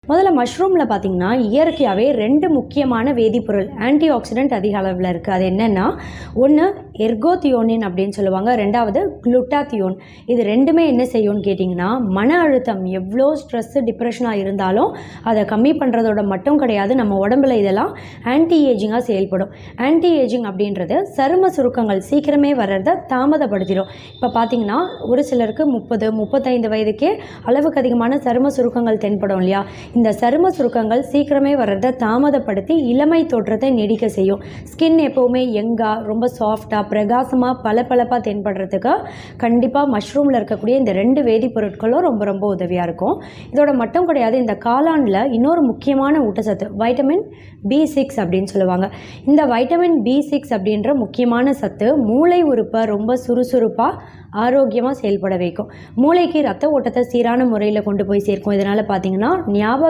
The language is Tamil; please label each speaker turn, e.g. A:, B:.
A: முதல்ல மஷ்ரூமில் பார்த்தீங்கன்னா இயற்கையாகவே 2 முக்கியமான வேதிப்பொருள் ஆன்டி ஆக்சிடென்ட் அதிக அளவில் இருக்குது. அது என்னென்னா, ஒன்று எர்கோதியோனின் அப்படின்னு சொல்லுவாங்க, 2வது குளுட்டாத்தியோன். இது 2மே என்ன செய்யும்னு கேட்டிங்கன்னா, மன அழுத்தம் எவ்வளோ ஸ்ட்ரெஸ்ஸு டிப்ரெஷனாக இருந்தாலும் அதை கம்மி பண்ணுறதோட மட்டும் கிடையாது, நம்ம உடம்புல இதெல்லாம் ஆன்டி ஏஜிங்காக செயல்படும். ஆன்டி ஏஜிங் அப்படின்றது சரும சுருக்கங்கள் சீக்கிரமே வர்றதை தாமதப்படுத்திடும். இப்போ பார்த்தீங்கன்னா ஒரு சிலருக்கு 30-35 வயதுக்கே அளவுக்கு அதிகமான சரும சுருக்கங்கள் தென்படும் இல்லையா? இந்த சரும சுருக்கங்கள் சீக்கிரமே வர்றதை தாமதப்படுத்தி இளமை தோற்றத்தை நீடிக்க செய்யும். ஸ்கின் எப்போவுமே யங்காக ரொம்ப சாஃப்டாக பிரகாசமாக பளபளப்பாக தென்படுறதுக்கு கண்டிப்பாக மஷ்ரூமில் இருக்கக்கூடிய இந்த 2 வேதிப்பொருட்களும் ரொம்ப ரொம்ப உதவியாக இருக்கும். இதோட மட்டும் கிடையாது, இந்த காளானில் இன்னொரு முக்கியமான ஊட்டச்சத்து வைட்டமின் B6 அப்படின்னு சொல்லுவாங்க. இந்த வைட்டமின் B6 அப்படின்ற முக்கியமான சத்து மூளை உறுப்பை ரொம்ப சுறுசுறுப்பாக ஆரோக்கியமாக செயல்பட வைக்கும். மூளைக்கு ரத்த ஓட்டத்தை சீரான முறையில் கொண்டு போய் சேர்க்கும். இதனால் பார்த்தீங்கன்னா ஞாபகம்